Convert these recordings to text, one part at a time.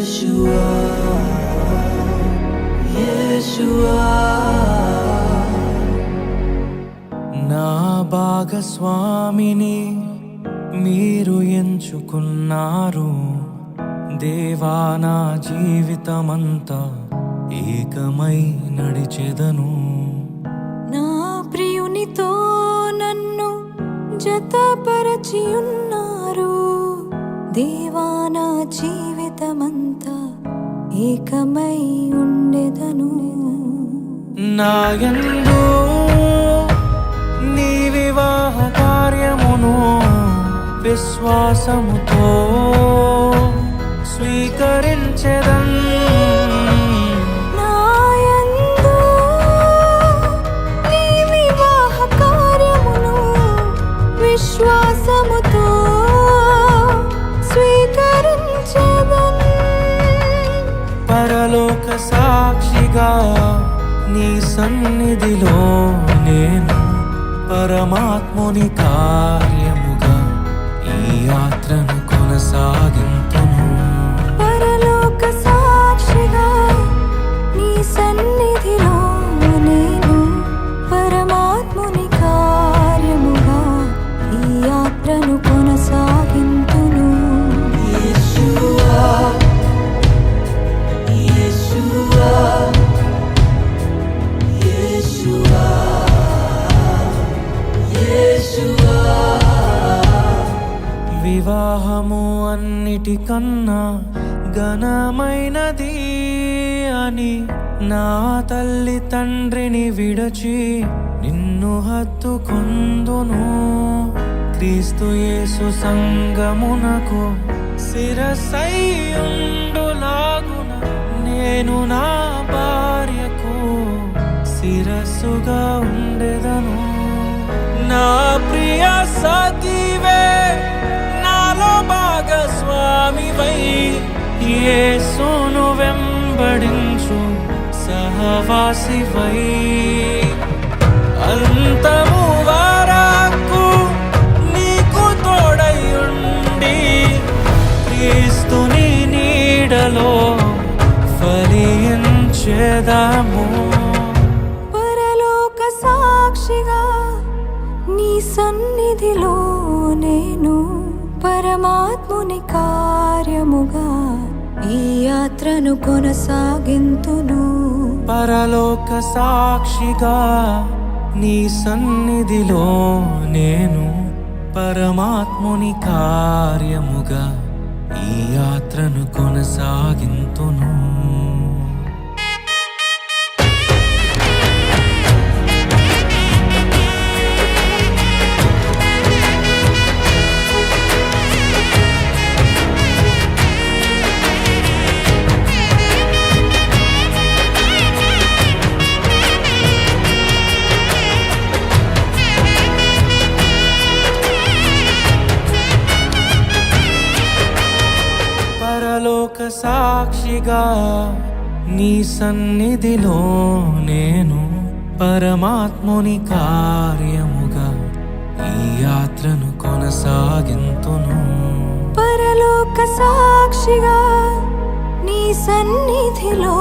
Yeshua, Yeshua. నా భాగస్వామిని మీరు ఎంచుకున్నారు దేవా, నా జీవితమంతా ఏకమై నడిచెదను. నా ప్రియునితో నన్ను జతపరచి ఉన్నారు దేవా, నా జీవితమంతా ఏకమై ఉండెదను. నా యందు నీ వివాహ కార్యమును విశ్వాసముతో స్వీకరించెదన్. నా యందు నీ వివాహ కార్యమును విశ్వాసముతో స్వీకరించెదన్. పరలోక సాక్షిగా నీ సన్నిధిలో నేను పరమాత్ముని కార్యముగా ఈ యాత్రను కొనసాగింతును. పరలోక సాక్షిగా నీ సన్నిధిలో నేను పరమాత్ముని కార్యముగా ఈ యాత్రను కొనసాగింతును. Yeshua, Yeshua, Yeshua, Yeshua. వివాహము అన్నిటికన్నా ఘనమైనది అని నా తల్లి తండ్రిని విడచి నిన్ను హత్తుకొందును. క్రీస్తు యేసు సంగమునకు శిరస్సైయుండులాగున నేను నా భార్యకు శిరస్సుగా ఉండెదను. నా ప్రియ సఖివే నాలో భాగస్వామివై యేసును వెంబడించు సహవాసివై అంతము వరకు నీకు తోడయుండి క్రీస్తుని నీడలో ఫలించెదము. పరలోక సాక్షిగా నీ సన్నిధిలో నేను పరమాత్ముని కార్యముగా ఈ యాత్రను కొనసాగింతును. పరలోక సాక్షిగా నీ సన్నిధిలో నేను పరమాత్ముని కార్యముగా ఈ యాత్రను కొనసాగింతును. పరలోక సాక్షిగా నీ సన్నిధిలో నేను పరమాత్ముని కార్యముగా ఈ యాత్రను కొనసాగింతును. పరలోక సాక్షిగా నీ సన్నిధిలో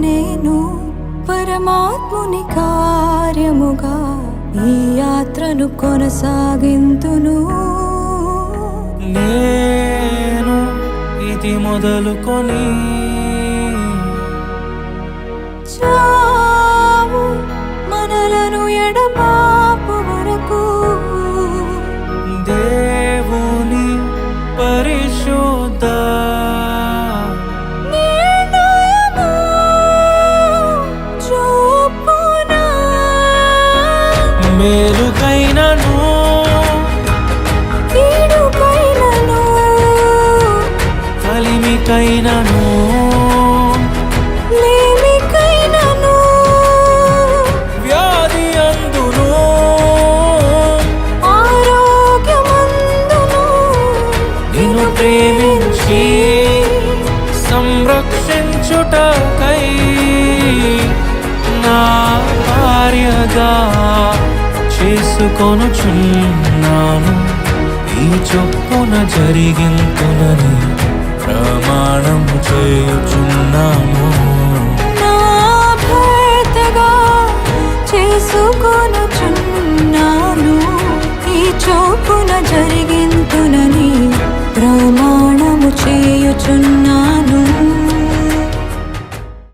నేను పరమాత్ముని కార్యముగా ఈ యాత్రను కొనసాగింతును. నేను ఇది మొదలుకొని చావు మనలను ఎడబాపు వరకు దేవుని పరిశుద్ధ నిర్ణయము చూపునా. మేలుకైనను కీడుకైనను కలిమికైనను లేమికైనను వ్యాధి అందును ఆరోగ్యమందును నిన్ను ప్రేమించి సంరక్షించుటకై నా భార్యగా చేసుకొనుచున్నాను. ఈ చొప్పున జరిగింతునని ప్రమాణం చేయుచున్నాను. నా భర్తగా చేసుకొనుచున్నాను. ఈ చోపున జరిగి